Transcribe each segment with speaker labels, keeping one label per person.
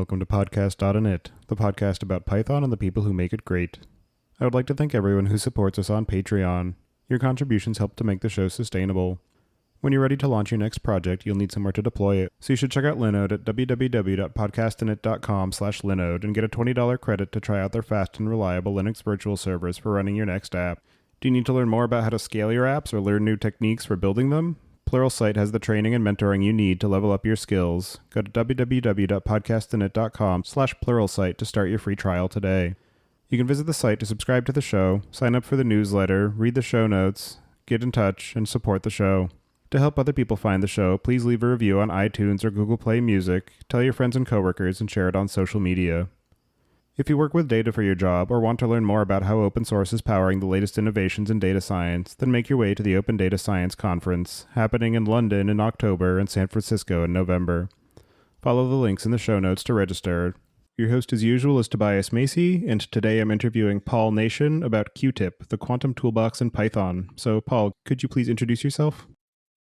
Speaker 1: welcome to podcast.init, the podcast about Python and the people who make it great. I would like to thank everyone who supports us on Patreon. Your contributions help to make the show sustainable. When you're ready to launch your next project, you'll need somewhere to deploy it, so you should check out Linode at www.podcastinit.com/Linode and get a $20 credit to try out their fast and reliable Linux virtual servers for running your next app. Do you need to learn more about how to scale your apps or learn new techniques for building them? Pluralsight has the training and mentoring you need to level up your skills. Go to www.podcastinit.com/pluralsight to start your free trial today. You can visit the site to subscribe to the show, sign up for the newsletter, read the show notes, get in touch, and support the show. To help other people find the show, please leave a review on iTunes or Google Play Music, tell your friends and coworkers, and share it on social media. If you work with data for your job or want to learn more about how open source is powering the latest innovations in data science, then make your way to the Open Data Science Conference, happening in London in October and San Francisco in November. Follow the links in the show notes to register. Your host as usual is Tobias Macey, and today I'm interviewing Paul Nation about QuTiP, the Quantum Toolbox in Python. So Paul, could you please introduce yourself?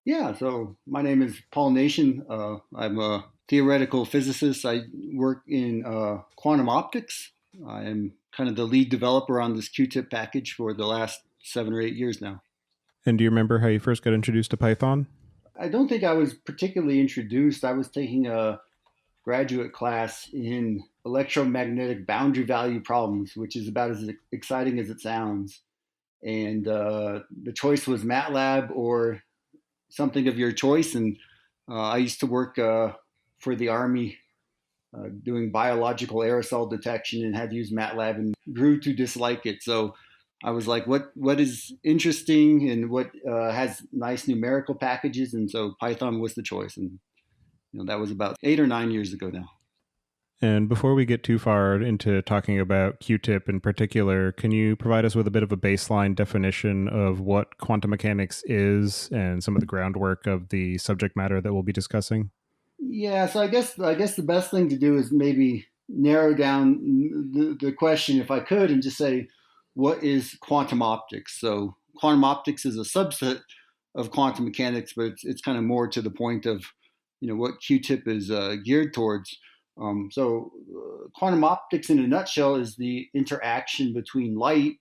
Speaker 2: Yeah, so my name is Paul Nation. I'm a theoretical physicist. I work in quantum optics. I am kind of the lead developer on this QuTiP package for the last 7 or 8 years now.
Speaker 1: And do you remember how you first got introduced to Python?
Speaker 2: I don't think I was particularly introduced. I was taking a graduate class in electromagnetic boundary value problems, which is about as exciting as it sounds. And the choice was MATLAB or something of your choice. And I used to work for the Army doing biological aerosol detection and had to use MATLAB and grew to dislike it. So I was like, what is interesting and what has nice numerical packages? And so Python was the choice. And that was about 8 or 9 years ago now.
Speaker 1: And before we get too far into talking about QuTiP in particular, can you provide us with a bit of a baseline definition of what quantum mechanics is and some of the groundwork of the subject matter that we'll be discussing?
Speaker 2: Yeah, so I guess the best thing to do is maybe narrow down the question, if I could, and just say, what is quantum optics? So quantum optics is a subset of quantum mechanics, but it's kind of more to the point of what QuTiP is geared towards. So quantum optics in a nutshell is the interaction between light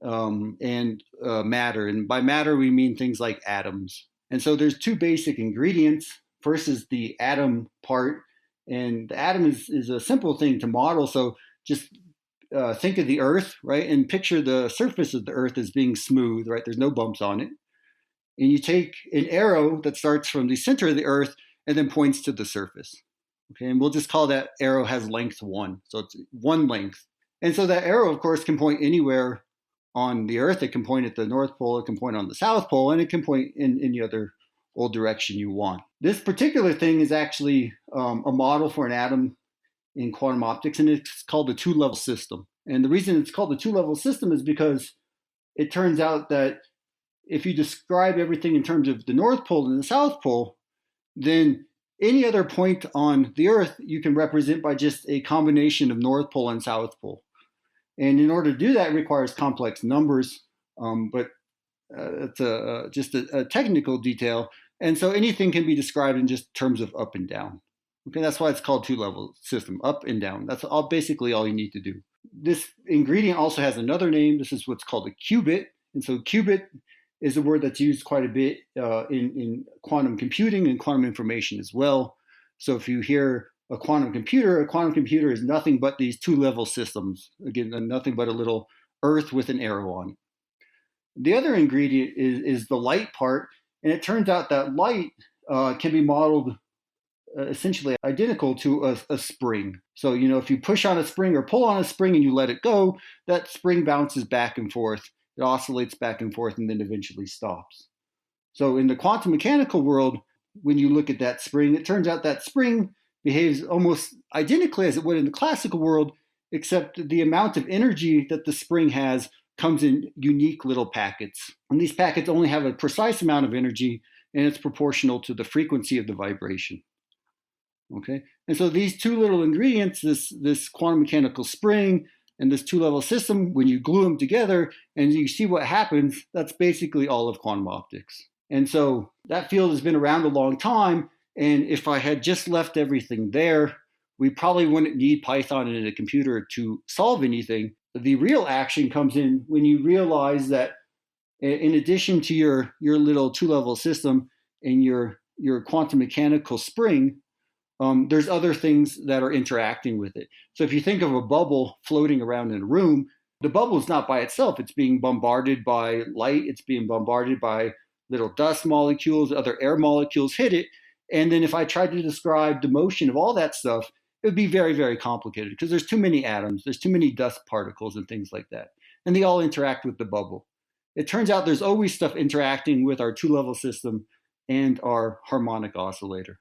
Speaker 2: and matter. And by matter, we mean things like atoms. And so there's two basic ingredients. First is the atom part. And the atom is a simple thing to model. So just think of the Earth, right? And picture the surface of the Earth as being smooth, right? There's no bumps on it. And you take an arrow that starts from the center of the Earth and then points to the surface. Okay, and we'll just call that arrow has length 1. So it's one length. And so that arrow, of course, can point anywhere on the Earth. It can point at the North Pole, it can point on the South Pole, and it can point in any other old direction you want. This particular thing is actually a model for an atom in quantum optics, and it's called the two-level system. And the reason it's called the two-level system is because it turns out that if you describe everything in terms of the North Pole and the South Pole, then any other point on the Earth you can represent by just a combination of North Pole and South Pole. And in order to do that, it requires complex numbers, but it's just a technical detail. And so anything can be described in just terms of up and down. Okay, that's why it's called two-level system, up and down. That's basically all you need to do. This ingredient also has another name. This is what's called a qubit. And so qubit is a word that's used quite a bit in quantum computing and quantum information as well. So if you hear a quantum computer is nothing but these two-level systems. Again, nothing but a little Earth with an arrow on it. The other ingredient is the light part, and it turns out that light can be modeled essentially identical to a spring. So, if you push on a spring or pull on a spring and you let it go, that spring bounces back and forth. It oscillates back and forth and then eventually stops. So in the quantum mechanical world, when you look at that spring, it turns out that spring behaves almost identically as it would in the classical world, except the amount of energy that the spring has comes in unique little packets. And these packets only have a precise amount of energy, and it's proportional to the frequency of the vibration. Okay, and so these two little ingredients, this quantum mechanical spring and this two-level system, when you glue them together and you see what happens, that's basically all of quantum optics. And so that field has been around a long time. And if I had just left everything there, we probably wouldn't need Python in a computer to solve anything. The real action comes in when you realize that in addition to your little two-level system and your quantum mechanical spring, there's other things that are interacting with it. So if you think of a bubble floating around in a room, the bubble is not by itself. It's being bombarded by light. It's being bombarded by little dust molecules, other air molecules hit it. And then if I tried to describe the motion of all that stuff, it would be very, very complicated because there's too many atoms, there's too many dust particles and things like that. And they all interact with the bubble. It turns out there's always stuff interacting with our two-level system and our harmonic oscillator.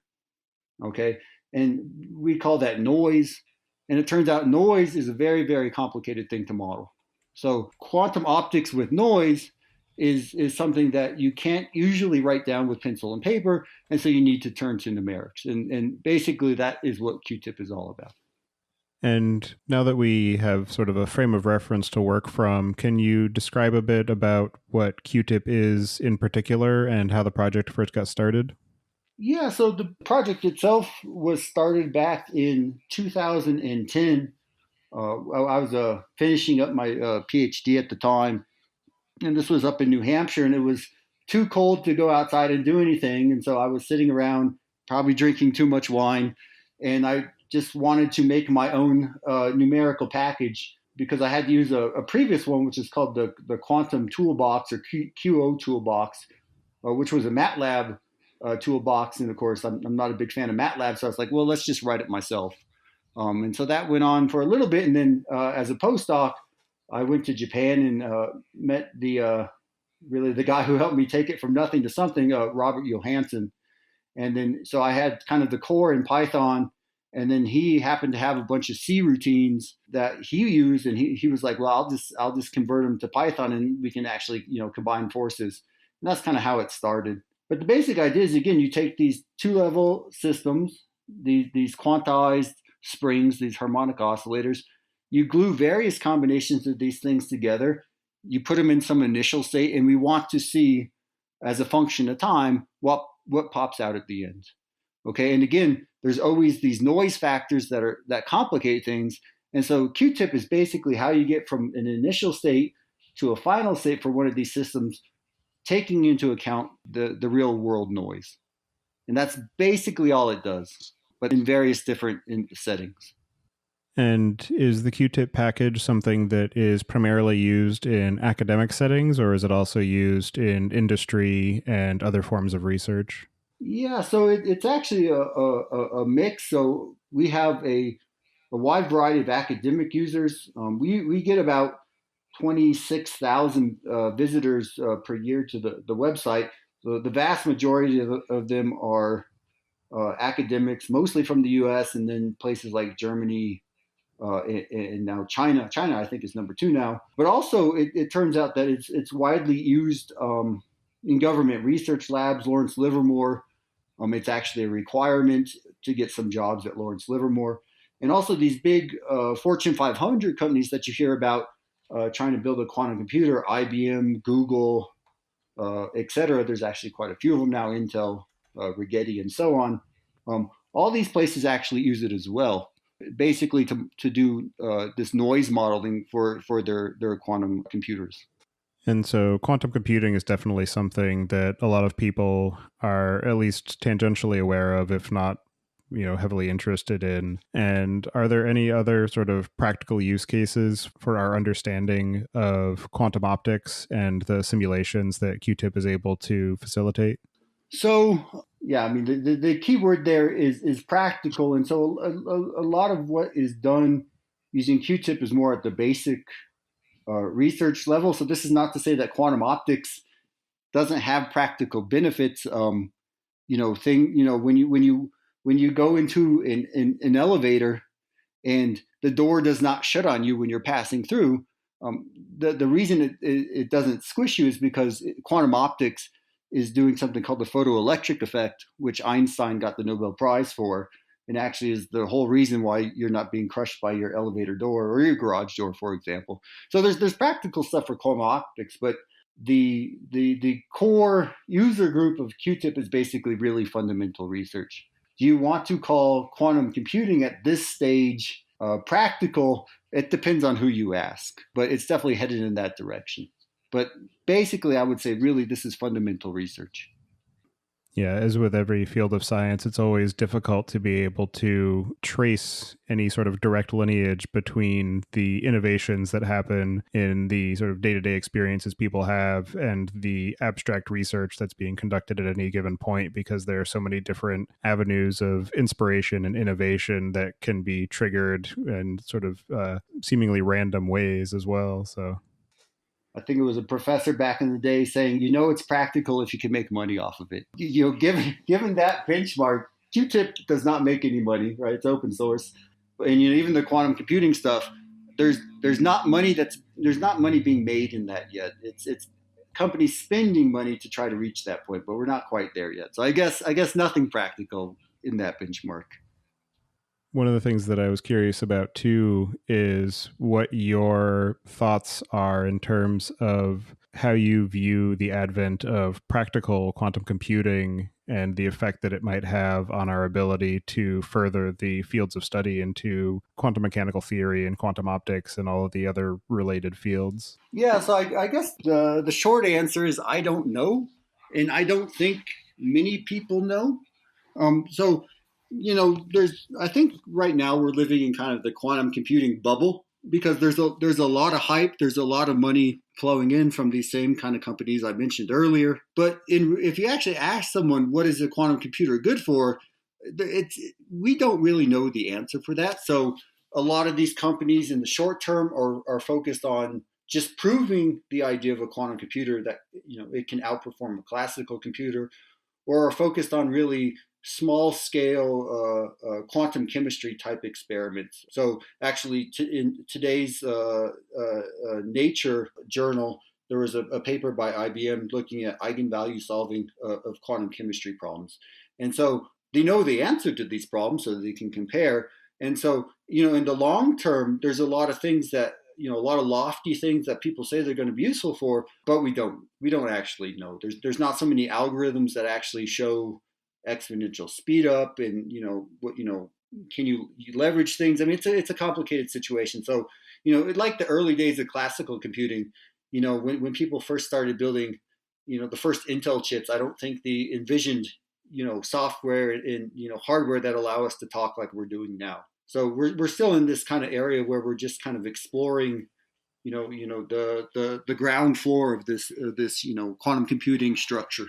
Speaker 2: Okay, and we call that noise. And it turns out noise is a very, very complicated thing to model. So quantum optics with noise is something that you can't usually write down with pencil and paper, and so you need to turn to numerics. And basically that is what QuTiP is all about.
Speaker 1: And now that we have sort of a frame of reference to work from, can you describe a bit about what QuTiP is in particular and how the project first got started?
Speaker 2: Yeah, so the project itself was started back in 2010. I was finishing up my PhD at the time, and this was up in New Hampshire, and it was too cold to go outside and do anything. And so I was sitting around, probably drinking too much wine, and I just wanted to make my own numerical package because I had to use a previous one, which is called the Quantum Toolbox or QO Toolbox, which was a MATLAB toolbox. And of course, I'm not a big fan of MATLAB, so I was like, well, let's just write it myself. And so that went on for a little bit. And then as a postdoc, I went to Japan and met really the guy who helped me take it from nothing to something, Robert Johansson. And then so I had kind of the core in Python, and then he happened to have a bunch of C routines that he used, and he was like, well, I'll just convert them to Python, and we can actually combine forces. And that's kind of how it started. But the basic idea is, again, you take these two-level systems, these quantized springs, these harmonic oscillators, you glue various combinations of these things together, you put them in some initial state, and we want to see, as a function of time, what pops out at the end. Okay, and again, there's always these noise factors that complicate things. And so QuTiP is basically how you get from an initial state to a final state for one of these systems, taking into account the real world noise. And that's basically all it does, but in various different settings.
Speaker 1: And is the QuTiP package something that is primarily used in academic settings, or is it also used in industry and other forms of research?
Speaker 2: Yeah, so it's actually a mix. So we have a wide variety of academic users. We get about 26,000 visitors per year to the website. So the vast majority of them are academics, mostly from the US, and then places like Germany, and now China. China, I think, is number two now. But also, it turns out that it's widely used in government research labs. Lawrence Livermore, it's actually a requirement to get some jobs at Lawrence Livermore. And also these big Fortune 500 companies that you hear about trying to build a quantum computer, IBM, Google, et cetera. There's actually quite a few of them now, Intel, Rigetti, and so on. All these places actually use it as well, basically to do this noise modeling for their quantum computers.
Speaker 1: And so quantum computing is definitely something that a lot of people are at least tangentially aware of, if not, heavily interested in. And are there any other sort of practical use cases for our understanding of quantum optics and the simulations that QuTiP is able to facilitate?
Speaker 2: So, yeah, I mean, the key word there is practical. And so a lot of what is done using QuTiP is more at the basic research level. So this is not to say that quantum optics doesn't have practical benefits. When you go into an elevator and the door does not shut on you when you're passing through, the reason it doesn't squish you is because quantum optics is doing something called the photoelectric effect, which Einstein got the Nobel Prize for, and actually is the whole reason why you're not being crushed by your elevator door or your garage door, for example. So there's practical stuff for quantum optics, but the core user group of QuTiP is basically really fundamental research. Do you want to call quantum computing at this stage practical? It depends on who you ask, but it's definitely headed in that direction. But basically, I would say really this is fundamental research.
Speaker 1: Yeah, as with every field of science, it's always difficult to be able to trace any sort of direct lineage between the innovations that happen in the sort of day to day experiences people have and the abstract research that's being conducted at any given point, because there are so many different avenues of inspiration and innovation that can be triggered in sort of seemingly random ways as well. So
Speaker 2: I think it was a professor back in the day saying, it's practical if you can make money off of it. Given that benchmark, QuTiP does not make any money, right? It's open source, and even the quantum computing stuff, there's not money being made in that yet. It's companies spending money to try to reach that point, but we're not quite there yet. So I guess nothing practical in that benchmark.
Speaker 1: one of the things that I was curious about too is what your thoughts are in terms of how you view the advent of practical quantum computing and the effect that it might have on our ability to further the fields of study into quantum mechanical theory and quantum optics and all of the other related fields.
Speaker 2: Yeah, so I guess the short answer is I don't know, and I don't think many people know. So, there's I think right now we're living in kind of the quantum computing bubble because there's a lot of hype, there's a lot of money flowing in from these same kind of companies I mentioned earlier. But if you actually ask someone what is a quantum computer good for, we don't really know the answer for that. So a lot of these companies in the short term are focused on just proving the idea of a quantum computer that it can outperform a classical computer, or are focused on really small scale quantum chemistry type experiments. So actually, in today's Nature journal, there was a paper by IBM looking at eigenvalue solving of quantum chemistry problems. And so they know the answer to these problems so that they can compare. And so, in the long term, there's a lot of things that, a lot of lofty things that people say they're going to be useful for, but we don't actually know. There's not so many algorithms that actually show exponential speed up, and can you leverage things? I mean, it's a complicated situation. So like the early days of classical computing, when people first started building the first Intel chips, I don't think they envisioned software and hardware that allow us to talk like we're doing now. So we're still in this kind of area where we're just kind of exploring the ground floor of this quantum computing structure.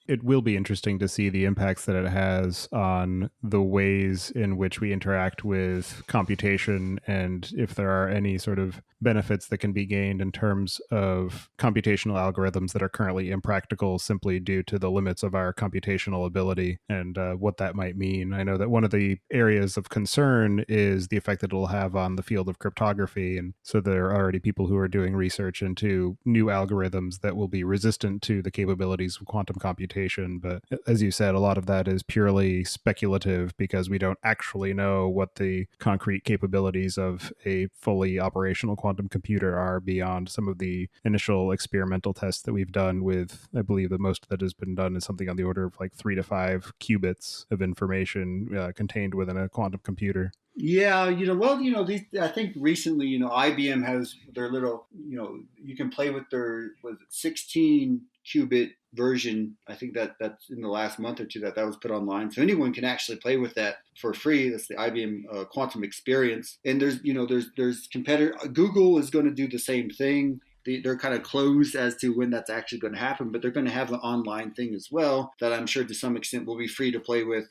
Speaker 1: It will be interesting to see the impacts that it has on the ways in which we interact with computation, and if there are any sort of benefits that can be gained in terms of computational algorithms that are currently impractical simply due to the limits of our computational ability, and what that might mean. I know that one of the areas of concern is the effect that it'll have on the field of cryptography, and so there are already people who are doing research into new algorithms that will be resistant to the capabilities of quantum computation. But as you said, a lot of that is purely speculative because we don't actually know what the concrete capabilities of a fully operational quantum computer are beyond some of the initial experimental tests that we've done with, I believe that most that has been done is something on the order of like 3 to 5 qubits of information contained within a quantum computer.
Speaker 2: Yeah, these, I think recently, IBM has their little, you can play with their, was it 16 qubit version. I think that's in the last month or two that was put online. So anyone can actually play with that for free. That's the IBM Quantum Experience. And there's competitor, Google is going to do the same thing. They're kind of closed as to when that's actually going to happen, but they're going to have an online thing as well that I'm sure to some extent will be free to play with.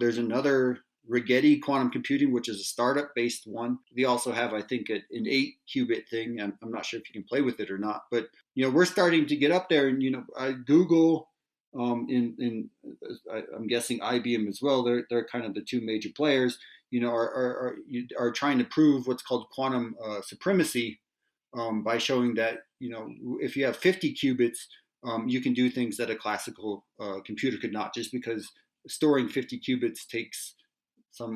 Speaker 2: There's another Rigetti Quantum Computing, which is a startup-based one. They also have, I think, an 8-qubit thing. I'm not sure if you can play with it or not, but we're starting to get up there. And Google, I'm guessing IBM as well. They're kind of the two major players. Are trying to prove what's called quantum supremacy by showing that if you have 50 qubits, you can do things that a classical computer could not, just because storing 50 qubits takes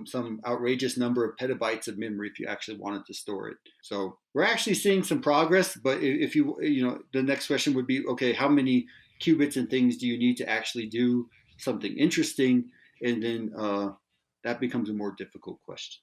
Speaker 2: some outrageous number of petabytes of memory if you actually wanted to store it. So we're actually seeing some progress, but if the next question would be, okay, how many qubits and things do you need to actually do something interesting? and then that becomes a more difficult question.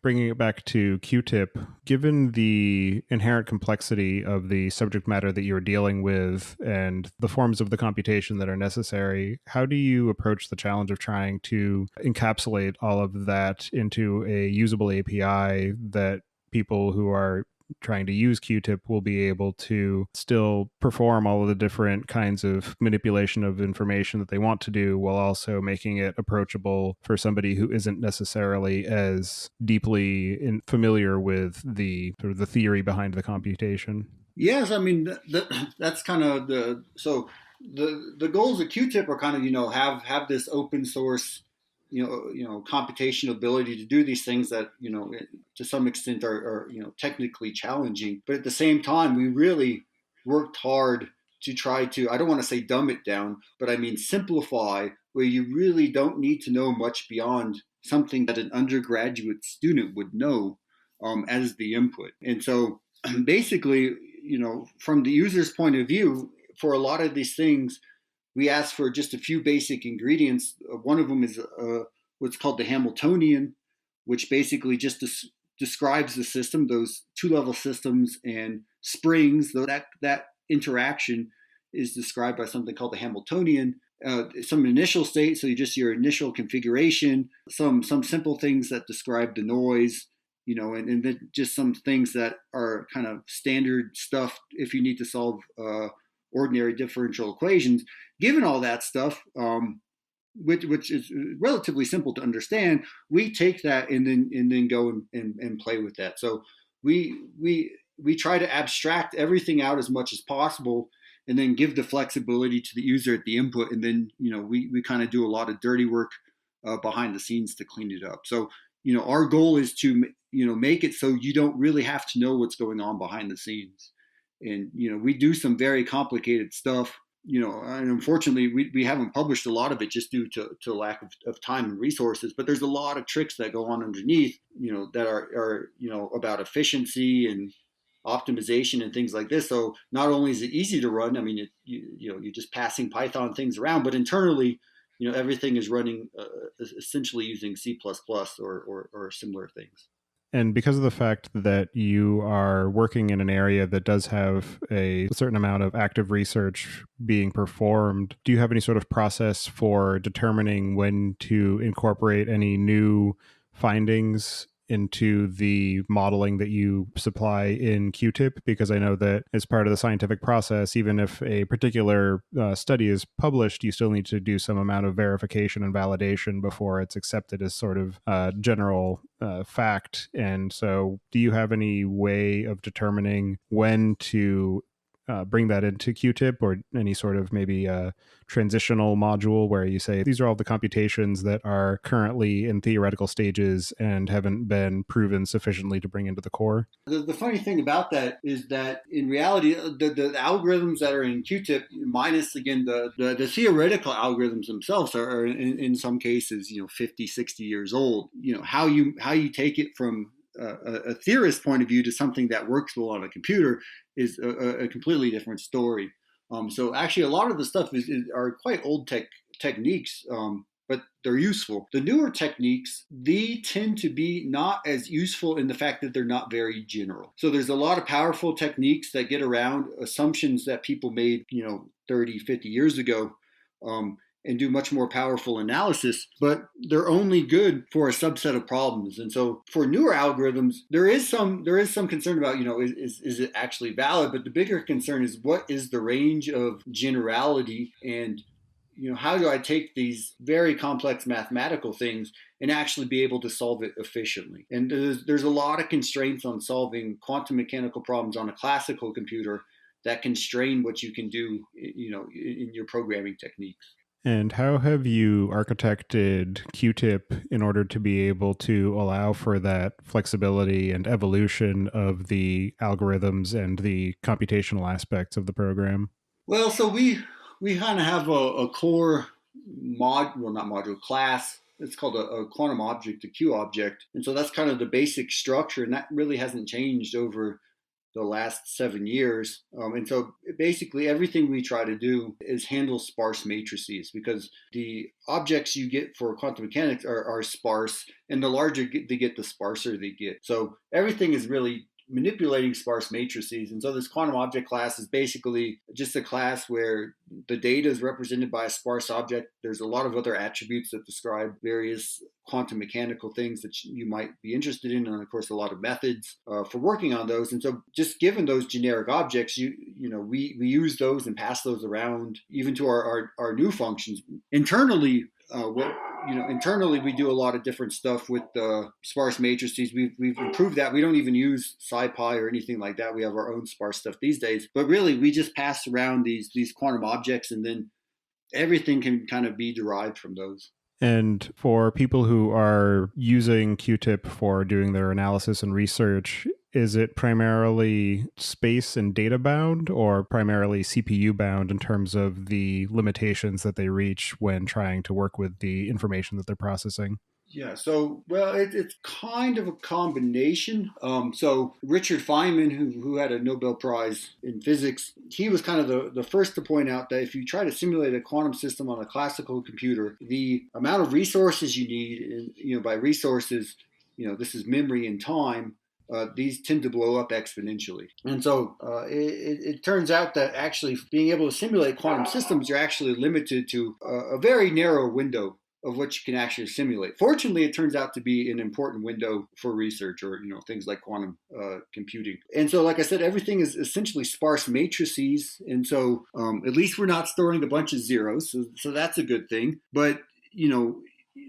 Speaker 1: Bringing it back to QuTiP, given the inherent complexity of the subject matter that you're dealing with and the forms of the computation that are necessary, how do you approach the challenge of trying to encapsulate all of that into a usable API that people who are trying to use QuTiP will be able to still perform all of the different kinds of manipulation of information that they want to do, while also making it approachable for somebody who isn't necessarily as deeply familiar with the sort of the theory behind the computation?
Speaker 2: Yes, I mean that's kind of the goals of QuTiP are kind of have this open source computation ability to do these things that to some extent are technically challenging, but at the same time we really worked hard to try to, I don't want to say dumb it down, but I mean simplify, where you really don't need to know much beyond something that an undergraduate student would know as the input. And so basically, from the user's point of view, for a lot of these things, we ask for just a few basic ingredients. One of them is what's called the Hamiltonian, which basically just describes the system, those two-level systems and springs. That interaction is described by something called the Hamiltonian. Some initial state, so you just your initial configuration. Some simple things that describe the noise, and then just some things that are kind of standard stuff if you need to solve ordinary differential equations. Given all that stuff, which is relatively simple to understand, we take that and then go and play with that. So we try to abstract everything out as much as possible, and then give the flexibility to the user at the input, and then we kind of do a lot of dirty work behind the scenes to clean it up. So our goal is to make it so you don't really have to know what's going on behind the scenes. And we do some very complicated stuff, and unfortunately we haven't published a lot of it just due to lack of time and resources, but there's a lot of tricks that go on underneath, that are about efficiency and optimization and things like this. So not only is it easy to run, I mean, you're just passing Python things around, but internally, everything is running essentially using C++ or similar things.
Speaker 1: And because of the fact that you are working in an area that does have a certain amount of active research being performed, do you have any sort of process for determining when to incorporate any new findings into the modeling that you supply in QuTiP? Because I know that as part of the scientific process, even if a particular study is published, you still need to do some amount of verification and validation before it's accepted as sort of general fact. And so do you have any way of determining when to bring that into QuTiP, or any sort of maybe transitional module where you say these are all the computations that are currently in theoretical stages and haven't been proven sufficiently to bring into the core?
Speaker 2: The funny thing about that is that in reality, the algorithms that are in QuTiP, minus again the theoretical algorithms themselves, are in some cases 50, 60 years old. How you take it from a theorist point of view to something that works well on a computer is a completely different story. So actually, a lot of the stuff are quite old techniques, but they're useful. The newer techniques, they tend to be not as useful in the fact that they're not very general. So there's a lot of powerful techniques that get around assumptions that people made, 30, 50 years ago. And do much more powerful analysis, but they're only good for a subset of problems. And so for newer algorithms, there is some concern about, is it actually valid? But the bigger concern is, what is the range of generality, and how do I take these very complex mathematical things and actually be able to solve it efficiently? And there's a lot of constraints on solving quantum mechanical problems on a classical computer that constrain what you can do, in your programming techniques.
Speaker 1: And how have you architected QuTiP in order to be able to allow for that flexibility and evolution of the algorithms and the computational aspects of the program?
Speaker 2: Well, so we kind of have a core not module, class. It's called a quantum object, a Q object. And so that's kind of the basic structure. And that really hasn't changed over the last 7 years. And so basically everything we try to do is handle sparse matrices, because the objects you get for quantum mechanics are sparse, and the larger they get, the sparser they get. So everything is really manipulating sparse matrices. And so this quantum object class is basically just a class where the data is represented by a sparse object. There's a lot of other attributes that describe various quantum mechanical things that you might be interested in, and of course a lot of methods for working on those. And so just given those generic objects, we use those and pass those around even to our new functions. Internally, internally we do a lot of different stuff with the sparse matrices. We've improved that. We don't even use SciPy or anything like that. We have our own sparse stuff these days. But really, we just pass around these quantum objects, and then everything can kind of be derived from those.
Speaker 1: And for people who are using QuTiP for doing their analysis and research, is it primarily space and data bound, or primarily CPU bound in terms of the limitations that they reach when trying to work with the information that they're processing?
Speaker 2: Yeah, so, well, it's kind of a combination. So Richard Feynman, who had a Nobel Prize in physics, he was kind of the first to point out that if you try to simulate a quantum system on a classical computer, the amount of resources you need, and by resources, this is memory and time, these tend to blow up exponentially. And so it turns out that actually being able to simulate quantum systems, you're actually limited to a very narrow window of what you can actually simulate. Fortunately, it turns out to be an important window for research, or things like quantum computing. And so, like I said, everything is essentially sparse matrices, and so at least we're not storing a bunch of zeros, so that's a good thing. But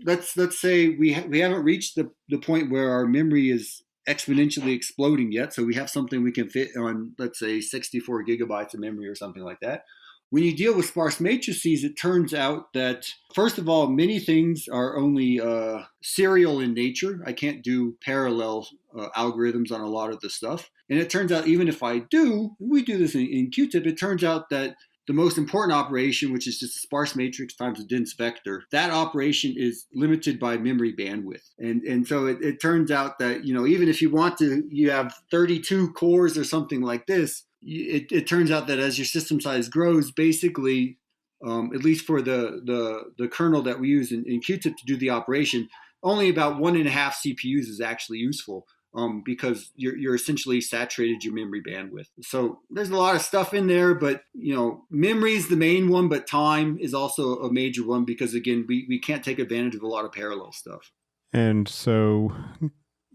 Speaker 2: let's say we haven't reached the point where our memory is exponentially exploding yet, so we have something we can fit on, let's say, 64 gigabytes of memory or something like that. When you deal with sparse matrices, it turns out that, first of all, many things are only serial in nature. I can't do parallel algorithms on a lot of the stuff. And it turns out, even if I do, we do this in QuTiP, it turns out that the most important operation, which is just a sparse matrix times a dense vector, that operation is limited by memory bandwidth. And so it turns out that, even if you have 32 cores or something like this, it turns out that as your system size grows, basically, at least for the kernel that we use in QuTiP to do the operation, only about 1.5 CPUs is actually useful. Because you're essentially saturated your memory bandwidth. So there's a lot of stuff in there, but memory is the main one, but time is also a major one, because again, we can't take advantage of a lot of parallel stuff.
Speaker 1: And so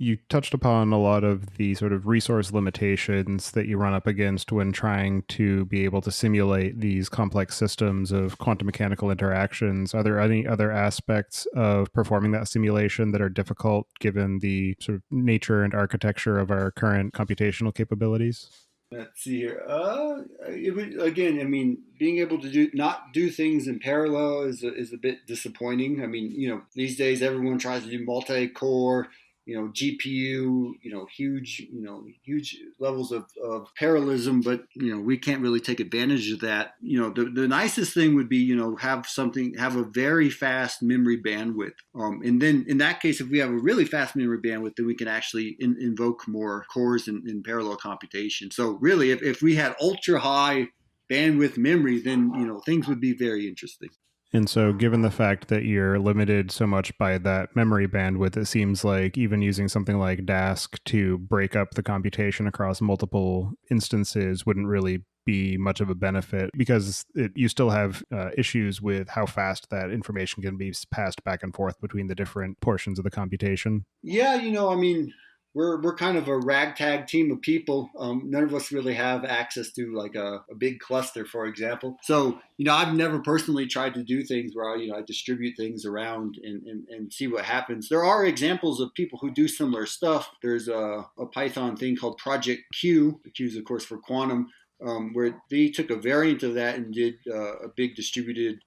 Speaker 1: you touched upon a lot of the sort of resource limitations that you run up against when trying to be able to simulate these complex systems of quantum mechanical interactions. Are there any other aspects of performing that simulation that are difficult given the sort of nature and architecture of our current computational capabilities?
Speaker 2: Let's see here. Again, I mean, being able to not do things in parallel is a bit disappointing. I mean, these days everyone tries to do multi-core, GPU, huge levels of parallelism, but, we can't really take advantage of that. The nicest thing would be, have a very fast memory bandwidth. And then in that case, if we have a really fast memory bandwidth, then we can actually invoke more cores in parallel computation. So really, if we had ultra high bandwidth memory, then, things would be very interesting.
Speaker 1: And so given the fact that you're limited so much by that memory bandwidth, it seems like even using something like Dask to break up the computation across multiple instances wouldn't really be much of a benefit, because you still have issues with how fast that information can be passed back and forth between the different portions of the computation.
Speaker 2: Yeah, I mean, we're kind of a ragtag team of people. None of us really have access to like a big cluster, for example. So, I've never personally tried to do things where I distribute things around and see what happens. There are examples of people who do similar stuff. There's a Python thing called Project Q. The Q is, of course, for quantum, where they took a variant of that and did a big distributed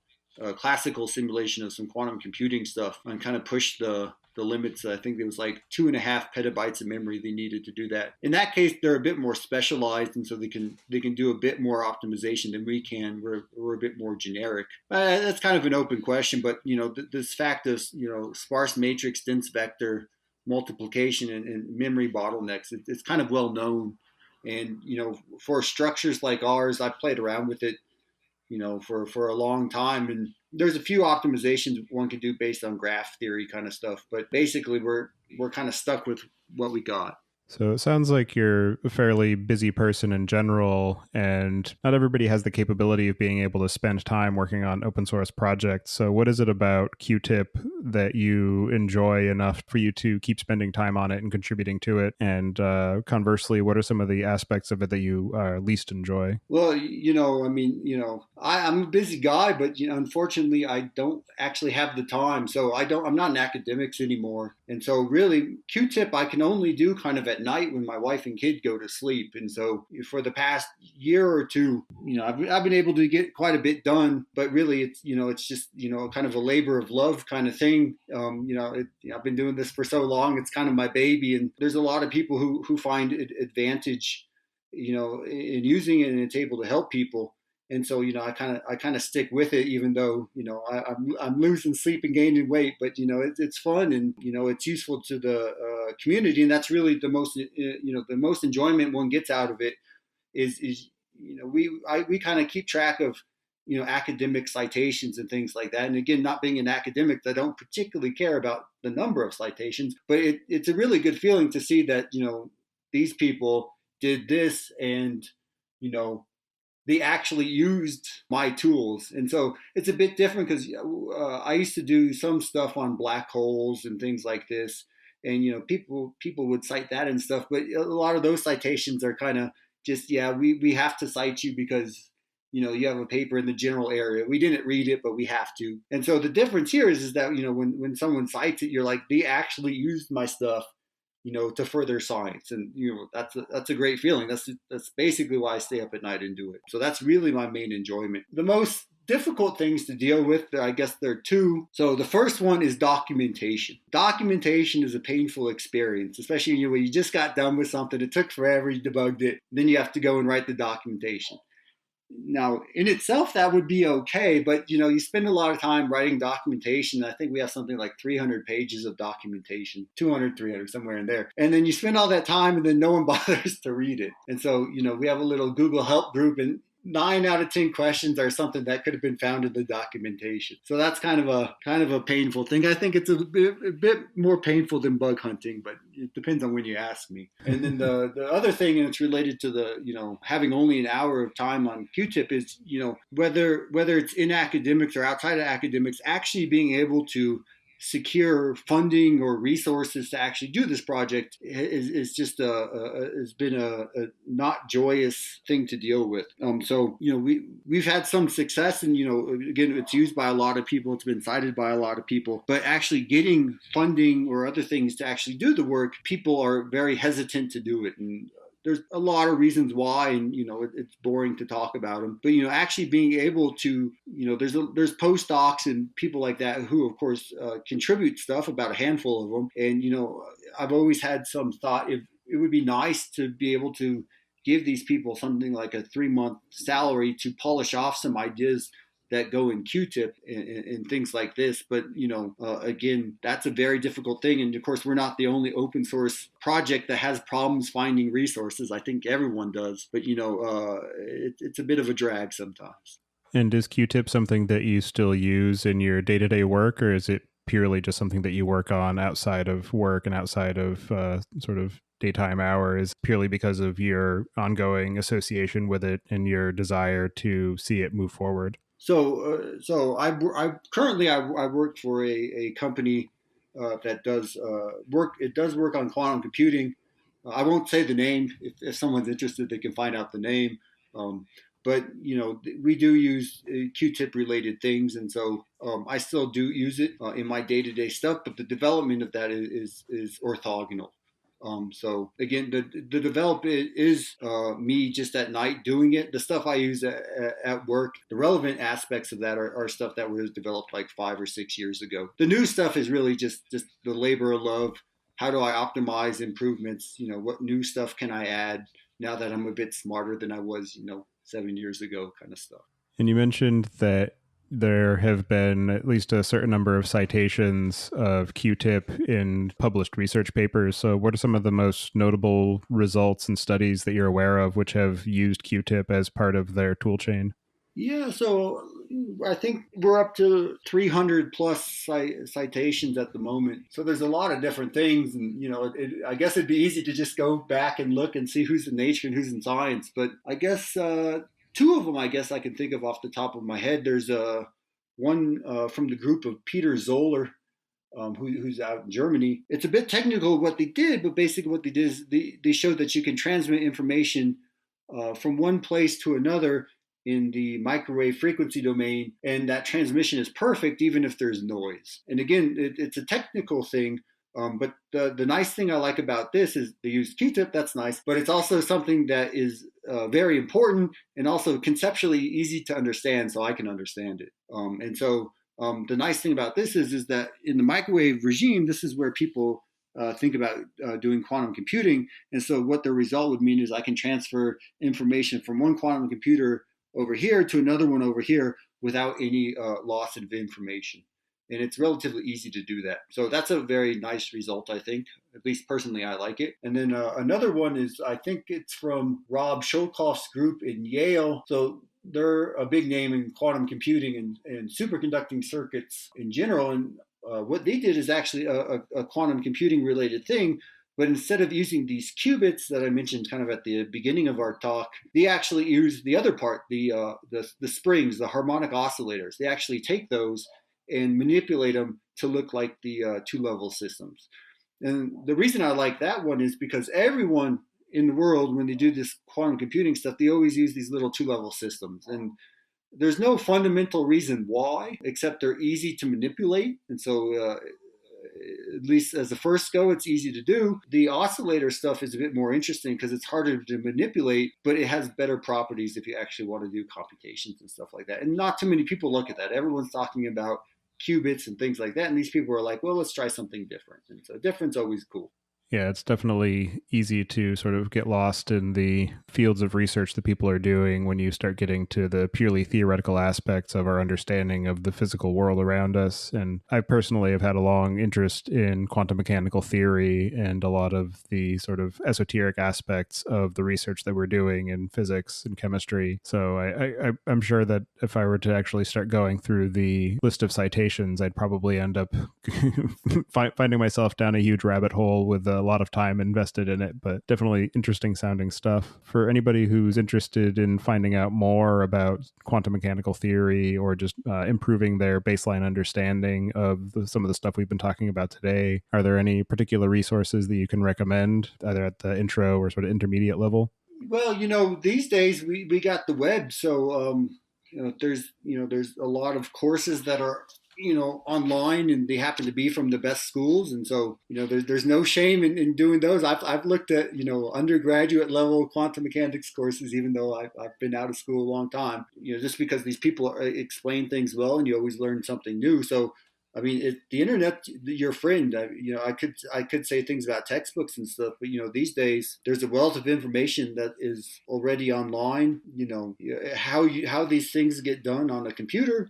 Speaker 2: classical simulation of some quantum computing stuff, and kind of pushed the limits. I think it was like 2.5 petabytes of memory they needed to do that. In that case, they're a bit more specialized, and so they can do a bit more optimization than we can. We're a bit more generic. That's kind of an open question, but this fact of sparse matrix, dense vector multiplication, and memory bottlenecks, it's kind of well known. And, for structures like ours, I played around with it, for a long time. And there's a few optimizations one could do based on graph theory kind of stuff. But basically, we're kind of stuck with what we got.
Speaker 1: So it sounds like you're a fairly busy person in general, and not everybody has the capability of being able to spend time working on open source projects. So what is it about QuTiP that you enjoy enough for you to keep spending time on it and contributing to it? And conversely, what are some of the aspects of it that you least enjoy?
Speaker 2: Well, I'm a busy guy, but unfortunately, I don't actually have the time. So I'm not in academics anymore, and so really, QuTiP I can only do kind of at night when my wife and kid go to sleep. And so for the past year or two, I've been able to get quite a bit done, but really, it's just kind of a labor of love kind of thing. I've been doing this for so long; it's kind of my baby, and there's a lot of people who find advantage in using it, and it's able to help people. And so, I kind of stick with it, even though, I'm losing sleep and gaining weight, but, it's fun, and, it's useful to the community. And that's really the most enjoyment one gets out of it is we kind of keep track of, academic citations and things like that. And again, not being an academic, I don't particularly care about the number of citations, but it's a really good feeling to see that, these people did this, and they actually used my tools. And so it's a bit different because I used to do some stuff on black holes and things like this, and people would cite that and stuff, but a lot of those citations are kind of just, yeah, we have to cite you because you have a paper in the general area. We didn't read it, but we have to. And so the difference here is that when someone cites it, you're like, they actually used my stuff to further science. And that's a great feeling. That's basically why I stay up at night and do it. So that's really my main enjoyment. The most difficult things to deal with, I guess there are two. So the first one is documentation. Documentation is a painful experience, especially when you just got done with something. It took forever, you debugged it, then you have to go and write the documentation. Now, in itself, that would be okay, but you spend a lot of time writing documentation. I think we have something like 300 pages of documentation, 200, 300, somewhere in there. And then you spend all that time, and then no one bothers to read it. And so, we have a little Google Help group, and 9 out of 10 questions are something that could have been found in the documentation. So that's kind of a painful thing. I think it's a bit more painful than bug hunting, but it depends on when you ask me. And then the other thing, and it's related to the having only an hour of time on QuTiP, is whether it's in academics or outside of academics, actually being able to secure funding or resources to actually do this project is just has been a not joyous thing to deal with. So we've had some success, and again, it's used by a lot of people, it's been cited by a lot of people, but actually getting funding or other things to actually do the work, people are very hesitant to do it. And there's a lot of reasons why, and it's boring to talk about them. But actually being able to, there's postdocs and people like that who, of course, contribute stuff. About a handful of them, and I've always had some thought if it would be nice to be able to give these people something like a 3-month salary to polish off some ideas that go in QuTiP and things like this. But, again, that's a very difficult thing. And of course, we're not the only open source project that has problems finding resources. I think everyone does. But, it's a bit of a drag sometimes.
Speaker 1: And is QuTiP something that you still use in your day-to-day work, or is it purely just something that you work on outside of work and outside of sort of daytime hours, purely because of your ongoing association with it and your desire to see it move forward?
Speaker 2: So I currently I work for a company that does work. It does work on quantum computing. I won't say the name. If someone's interested, they can find out the name. Um, but we do use QuTiP related things, and so I still do use it in my day to day stuff. But the development of that is orthogonal. So again, the development is me just at night doing it. The stuff I use at work, the relevant aspects of that are stuff that was developed like 5 or 6 years ago. The new stuff is really just the labor of love. How do I optimize improvements? What new stuff can I add now that I'm a bit smarter than I was, 7 years ago, kind of stuff.
Speaker 1: And you mentioned that there have been at least a certain number of citations of QuTiP in published research papers. So what are some of the most notable results and studies that you're aware of which have used QuTiP as part of their toolchain?
Speaker 2: Yeah, so I think we're up to 300 plus citations at the moment. So there's a lot of different things, and I guess it'd be easy to just go back and look and see who's in Nature and who's in Science. But I guess two of them, I guess I can think of off the top of my head. There's one from the group of Peter Zoller, who's out in Germany. It's a bit technical what they did, but basically what they did is they showed that you can transmit information from one place to another in the microwave frequency domain, and that transmission is perfect even if there's noise. And again, it's a technical thing, but the nice thing I like about this is they use QuTiP, that's nice, but it's also something that is very important and also conceptually easy to understand, so I can understand it. The nice thing about this is that in the microwave regime, this is where people think about doing quantum computing. And so what the result would mean is I can transfer information from one quantum computer over here to another one over here without any loss of information. And it's relatively easy to do that. So that's a very nice result, I think. At least personally, I like it. And then another one is, I think it's from Rob Sholkoff's group in Yale. So they're a big name in quantum computing and superconducting circuits in general. And what they did is actually a quantum computing related thing. But instead of using these qubits that I mentioned kind of at the beginning of our talk, they actually use the other part, the springs, the harmonic oscillators. They actually take those and manipulate them to look like the two-level systems. And the reason I like that one is because everyone in the world, when they do this quantum computing stuff, they always use these little two-level systems. And there's no fundamental reason why, except they're easy to manipulate. And so at least as a first go, it's easy to do. The oscillator stuff is a bit more interesting because it's harder to manipulate, but it has better properties if you actually want to do computations and stuff like that. And not too many people look at that. Everyone's talking about qubits and things like that. And these people are like, well, let's try something different. And so different's always cool.
Speaker 1: Yeah, it's definitely easy to sort of get lost in the fields of research that people are doing when you start getting to the purely theoretical aspects of our understanding of the physical world around us. And I personally have had a long interest in quantum mechanical theory and a lot of the sort of esoteric aspects of the research that we're doing in physics and chemistry. So I'm sure that if I were to actually start going through the list of citations, I'd probably end up finding myself down a huge rabbit hole with a lot of time invested in it, but definitely interesting sounding stuff. For anybody who's interested in finding out more about quantum mechanical theory or just improving their baseline understanding of some of the stuff we've been talking about today, are there any particular resources that you can recommend, either at the intro or sort of intermediate level?
Speaker 2: Well, these days we got the web, so there's a lot of courses that are online, and they happen to be from the best schools, and so there's no shame in doing those. I've looked at undergraduate level quantum mechanics courses, even though I've been out of school a long time. Just because these people explain things well, and you always learn something new. So I mean, the internet, your friend. I could say things about textbooks and stuff, but these days there's a wealth of information that is already online. How these things get done on a computer.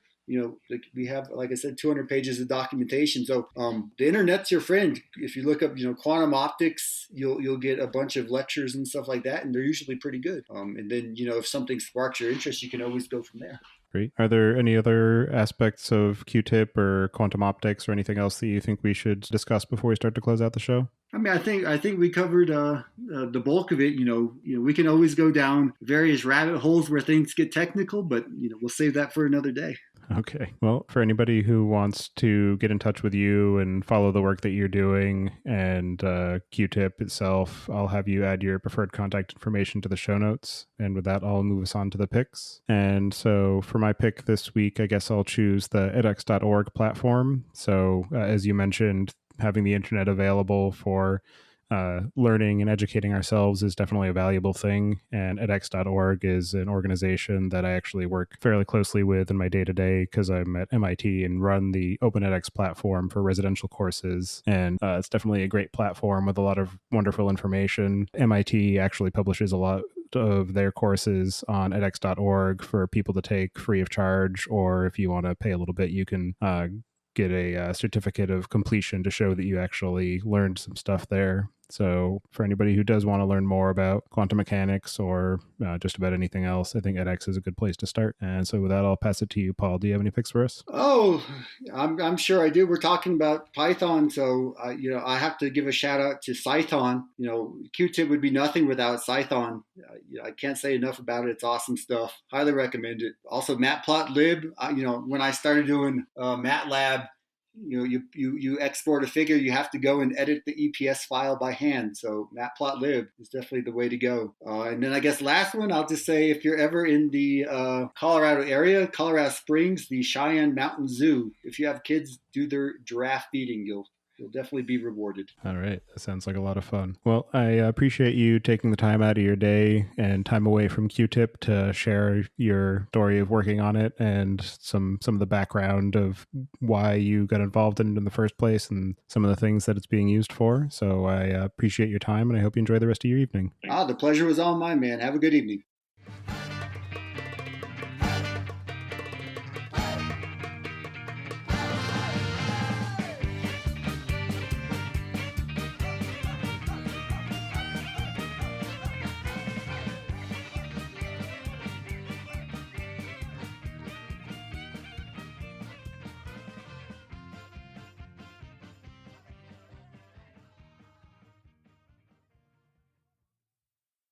Speaker 2: We have, like I said, 200 pages of documentation. So the internet's your friend. If you look up, quantum optics, you'll get a bunch of lectures and stuff like that, and they're usually pretty good. And then, if something sparks your interest, you can always go from there.
Speaker 1: Great. Are there any other aspects of QuTiP or quantum optics or anything else that you think we should discuss before we start to close out the show?
Speaker 2: I mean, I think we covered the bulk of it. We can always go down various rabbit holes where things get technical, but we'll save that for another day.
Speaker 1: Okay. Well, for anybody who wants to get in touch with you and follow the work that you're doing and QuTiP itself, I'll have you add your preferred contact information to the show notes. And with that, I'll move us on to the picks. And so for my pick this week, I guess I'll choose the edX.org platform. So as you mentioned, having the internet available for learning and educating ourselves is definitely a valuable thing. And edX.org is an organization that I actually work fairly closely with in my day-to-day because I'm at MIT and run the Open edX platform for residential courses. And it's definitely a great platform with a lot of wonderful information. MIT actually publishes a lot of their courses on edX.org for people to take free of charge, or if you want to pay a little bit, you can get a certificate of completion to show that you actually learned some stuff there. So for anybody who does want to learn more about quantum mechanics or just about anything else, I think edX is a good place to start. And so with that, I'll pass it to you, Paul. Do you have any picks for us?
Speaker 2: Oh, I'm sure I do. We're talking about Python, so I have to give a shout out to Cython. QuTiP would be nothing without Cython. I can't say enough about it. It's awesome stuff. Highly recommend it. Also, Matplotlib. When I started doing MATLAB, you export a figure, you have to go and edit the EPS file by hand. So Matplotlib is definitely the way to go. And then I guess last one, I'll just say if you're ever in the Colorado area, Colorado Springs, the Cheyenne Mountain Zoo, if you have kids do their giraffe feeding, you'll definitely be rewarded.
Speaker 1: All right. That sounds like a lot of fun. Well, I appreciate you taking the time out of your day and time away from QuTiP to share your story of working on it and some of the background of why you got involved in it in the first place and some of the things that it's being used for. So I appreciate your time, and I hope you enjoy the rest of your evening.
Speaker 2: The pleasure was all mine, man. Have a good evening.